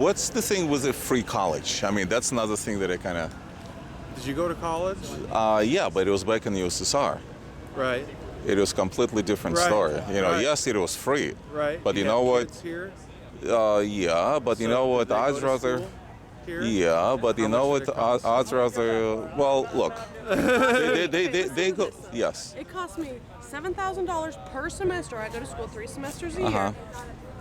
What's the thing with the free college? I mean, that's another thing that I kind of... Did you go to college? Yeah, but it was back in the USSR. Right. It was a completely different Right. story. Right. Yes, it was free. Right. But you know what? Kids here? Yeah, but you So know did what? they go I'd to rather... school here? Yeah, but you How know much what? did it cost? I'd rather... Well, look. They go... Yes. It costs me $7,000 per semester. I go to school 3 semesters a year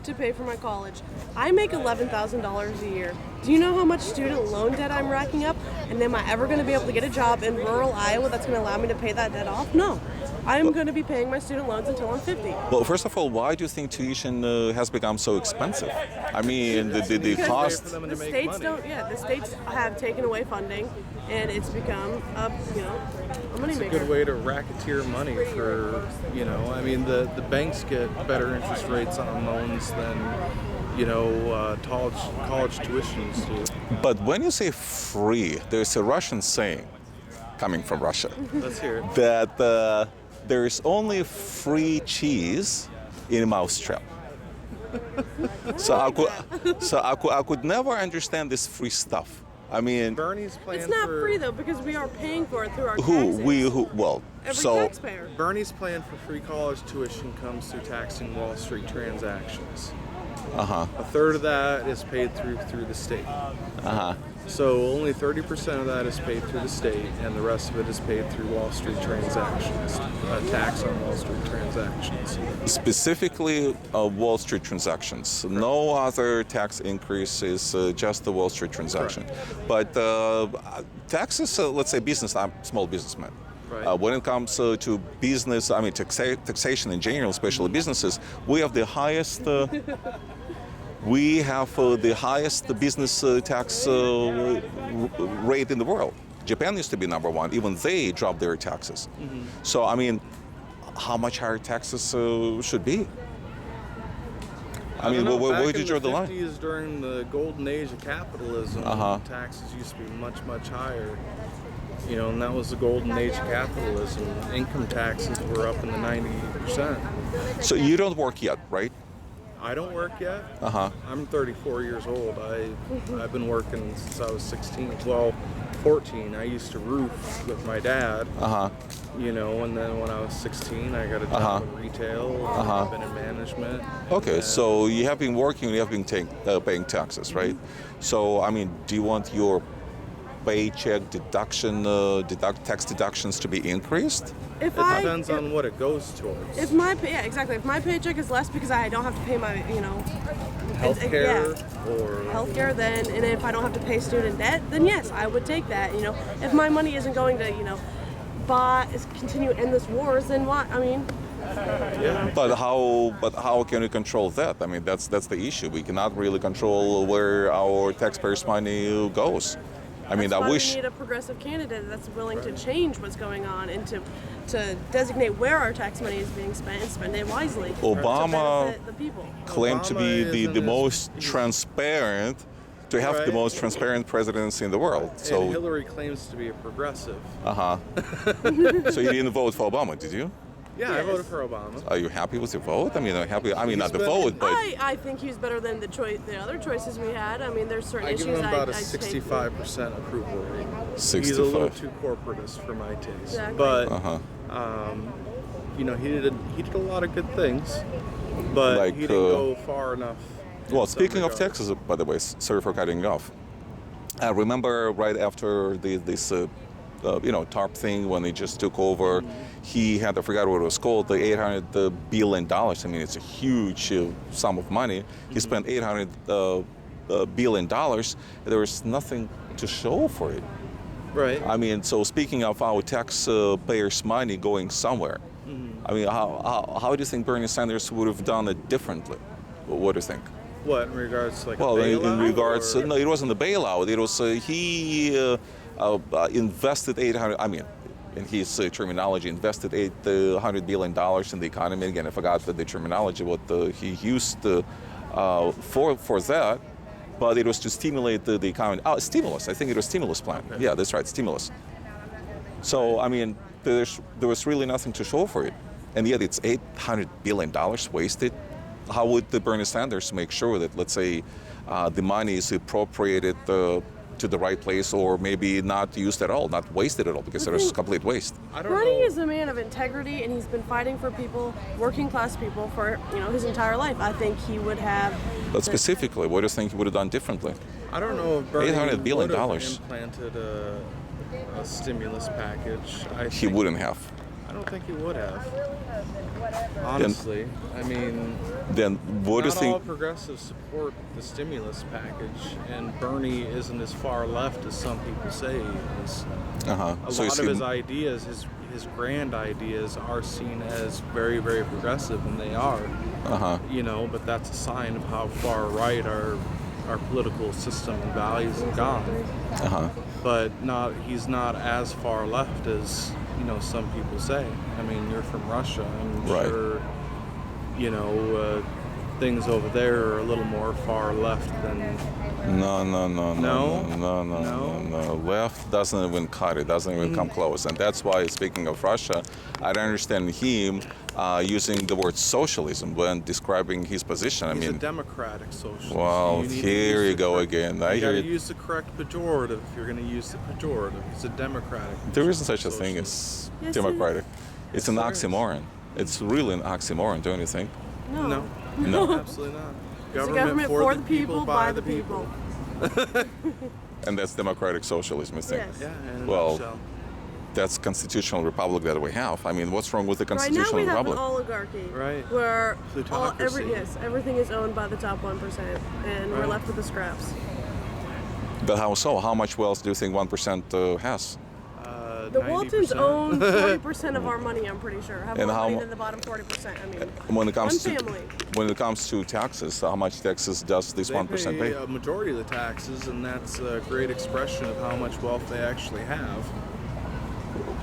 to pay for my college. I make $11,000 a year. Do you know how much student loan debt I'm racking up? And am I ever going to be able to get a job in rural Iowa that's going to allow me to pay that debt off? No. I'm going to be paying my student loans until I'm 50. Well, first of all, why do you think tuition has become so expensive? I mean, the cost... For them The to make states money. don't. Yeah, the states have taken away funding, and it's become a moneymaker. It's a good way to racketeer money for, I mean, the banks get better interest rates on loans than, college tuitions do. But when you say free, there's a Russian saying, coming from Russia, Let's hear it. that there is only free cheese in a mousetrap. I could never understand this free stuff. I mean, Bernie's plan It's not for free though because we are paying for it through our who taxes. well, Every so taxpayer. Bernie's plan for free college tuition comes through taxing Wall Street transactions. A third of that is paid through the state. So only 30% of that is paid through the state, and the rest of it is paid through Wall Street transactions, a tax on Wall Street transactions. specifically Wall Street transactions. No other tax increase is just the Wall Street transaction. But taxes, let's say business, I'm a small businessman. Right. When it comes to business, I mean taxation in general, especially businesses, we have the highest. We have the highest business tax rate in the world. Japan used to be number one. Even they dropped their taxes. So, I mean, how much higher taxes should be? I mean, where did you draw the line? Back in the 50s, during the golden age of capitalism, taxes used to be much, much higher. And that was the golden age of capitalism. Income taxes were up in the 90%. So you don't work yet, right? I don't work yet. I'm 34 years old. I've been working since I was 16. Well, 14. I used to roof with my dad. And then when I was 16, I got a job in retail. I've been in management. Okay, so you have been working, you have been paying taxes, right? So, I mean, do you want your paycheck deduction, tax deductions to be increased? It depends on what it goes towards. If my paycheck is less because I don't have to pay my Healthcare or healthcare, then, and if I don't have to pay student debt, then yes, I would take that. If my money isn't going to continue endless wars, then what? I mean. yeah. But how can we control that? I mean, that's the issue. We cannot really control where our taxpayers' money goes. I mean, That's I why wish. we need a progressive candidate that's willing to change what's going on and to designate where our tax money is being spent and spend it wisely. Obama to benefit the people. claimed to be Obama the isn't most as- transparent, to have the Right. most transparent presidency in the world. And So, Hillary claims to be a progressive. so you didn't vote for Obama, did you? Yeah, I Yes. voted for Obama. Are you happy with your vote? I mean, happy. I mean, not the been- vote, but I think he's better than the other choices we had. I mean, there's certain I give issues him about a I'd take. 65% approval rate. 65. He's a little too corporatist for my taste. Exactly. But Uh-huh. he did a lot of good things, but Like, he didn't go far enough. in Well, some speaking of regards. Texas, by the way, sorry for cutting you off. I remember right after this TARP thing when he just took over, he had, I forgot what it was called, the $800 billion. I mean, it's a huge sum of money. He spent $800 billion. There was nothing to show for it. Right. I mean, so speaking of our taxpayers' money going somewhere, I mean, how do you think Bernie Sanders would have done it differently? What do you think? What, in regards to like Well, a in bailout, regards, or- no, it wasn't a bailout. It was he invested 800. I mean, in his terminology, invested $800 billion in the economy. Again, I forgot the terminology what he used for that, but it was to stimulate the economy. Stimulus. I think it was stimulus plan. Okay. Yeah, that's right, stimulus. So I mean, there was really nothing to show for it, and yet it's $800 billion wasted. how would the Bernie Sanders make sure that, let's say, the money is appropriated to the right place, or maybe not used at all, not wasted at all, because there's complete waste? I don't Bernie know. is a man of integrity, and he's been fighting for people, working class people, for his entire life. I think he would have. But specifically, what do you think he would have done differently? I don't know if Bernie $800 billion. would have implanted a stimulus package. He wouldn't have. I don't think he would have. Honestly, I mean, Then what do you not all think? progressives support the stimulus package, and Bernie isn't as far left as some people say he is. A So you lot see, of his ideas, his grand ideas, are seen as very, very progressive, and they are. But that's a sign of how far right our political system and values have gone. But he's not as far left as some people say. I mean, you're from Russia. I'm sure things over there are a little more far left than. No. Left doesn't even cut it, doesn't even come close. And that's why, speaking of Russia, I don't understand him using the word socialism when describing his position. He's a democratic socialist. Well, here you go again. You got to use the correct pejorative if you're going to use the pejorative. It's a democratic. There isn't such a thing as democratic. It's an oxymoron. It's really an oxymoron, don't you think? No, absolutely not. It's a government for the people, by the people. And that's democratic socialism, you think? Yes. Yeah, in a Well, nutshell. that's constitutional republic that we have. I mean, what's wrong with the constitutional Right now we republic? have an oligarchy, Right. where Plutocracy. everything is owned by the top 1%, and we're Right. left with the scraps. But how so? How much wealth do you think 1% has? The 90%. Waltons own 40% of our money, I'm pretty sure. Have And more how money mu- than the bottom 40%. I mean, When it comes one to family. when it comes to taxes, how much taxes does this They 1% pay pay? a majority of the taxes, and that's a great expression of how much wealth they actually have.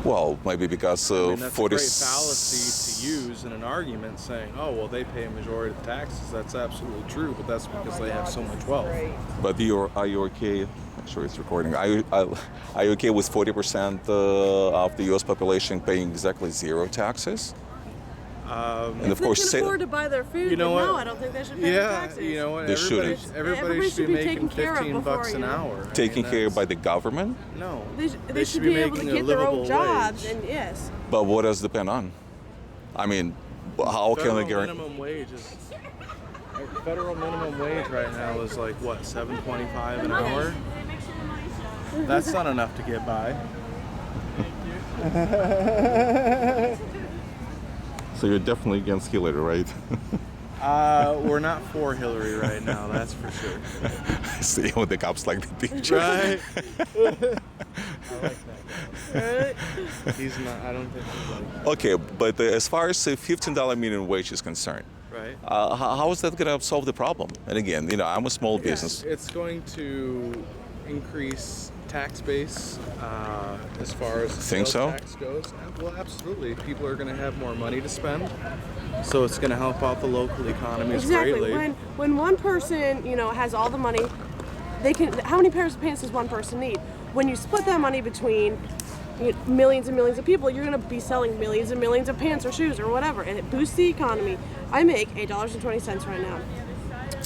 Well, maybe because I mean, that's 40. a great fallacy to use in an argument, saying, "Oh, well, they pay a majority of the taxes." That's absolutely true, but that's because they have so much wealth. But are you okay? I'm sure it's recording. Are you okay with 40% of the U.S. population paying exactly zero taxes? And If they can afford to buy their food, You know then no, what? I don't think they should pay their Yeah, taxes. you know what? They Everybody, shouldn't. everybody should be making taken care of $15 before, an hour. I Taken mean, care of by that's- the government? No. They should be able to making a get their own livable jobs, wage. and yes. But what does it depend on? I mean, how can Federal they guarantee? minimum wage is federal minimum wage right now is like what, $7.25 an hour? That's not enough to get by. So you're definitely against Hillary, right? We're not for Hillary right now, that's for sure. See when the cops like the picture. Right? I like that guy. He's not. I don't think he's like. Okay, but as far as the $15 minimum wage is concerned, Right. how is that going to solve the problem? And again, I'm a small business. It's going to increase tax base as far as Think sales so? tax goes. Well, absolutely. People are going to have more money to spend, so it's going to help out the local economies Exactly. greatly. When one person, has all the money, they can. How many pairs of pants does one person need? When you split that money between millions and millions of people, you're going to be selling millions and millions of pants or shoes or whatever, and it boosts the economy. I make $8.20 right now.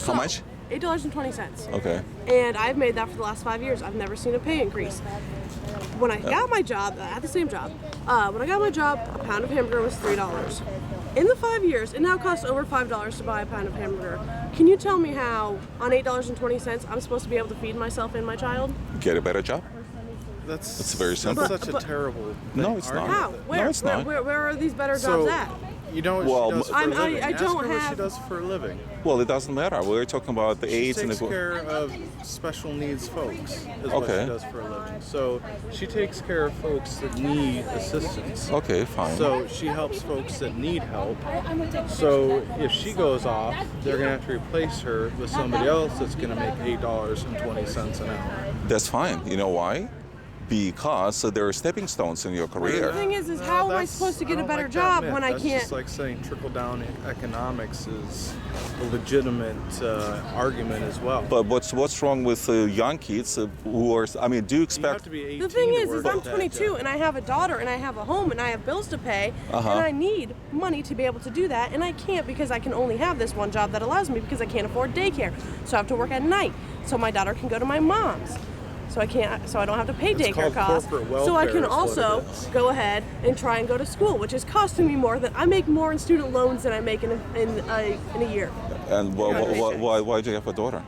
How much? $8.20. Okay. And I've made that for the last 5 years. I've never seen a pay increase. When I got my job, I had the same job. When I got my job, a pound of hamburger was $3. In the 5 years, it now costs over $5 to buy a pound of hamburger. Can you tell me how, on $8.20, I'm supposed to be able to feed myself and my child? Get a better job. That's very simple. That's such a terrible. No, it's not. How? Where? No, it's not. Where are these better So, jobs at? you know what Well, she does for I'm- a living? I Ask don't her what she have- does for a living. Well, it doesn't matter. We're talking about the She AIDS and takes the. care of special needs folks, is what Okay. she does for a living. So she takes care of folks that need assistance. Okay, fine. So she helps folks that need help. So if she goes off, they're going to have to replace her with somebody else that's going to make $8.20 an hour. That's fine. You know why? because there are stepping stones in your The career. thing is how am I supposed to get a better job when I That's can't? just like saying trickle-down economics is a legitimate argument as well. But what's wrong with young kids who are? I mean, do you You have expect? to be 18 The thing to is work I'm at that 22 job. and I have a daughter and I have a home and I have bills to pay and I need money to be able to do that and I can't because I can only have this one job that allows me because I can't afford daycare. So I have to work at night so my daughter can go to my mom's. So I don't have to pay It's daycare called costs. corporate So I welfare can is what also it is. go ahead and try and go to school, which is costing me more than I make more in student loans than I make in a year. And why do you have a daughter?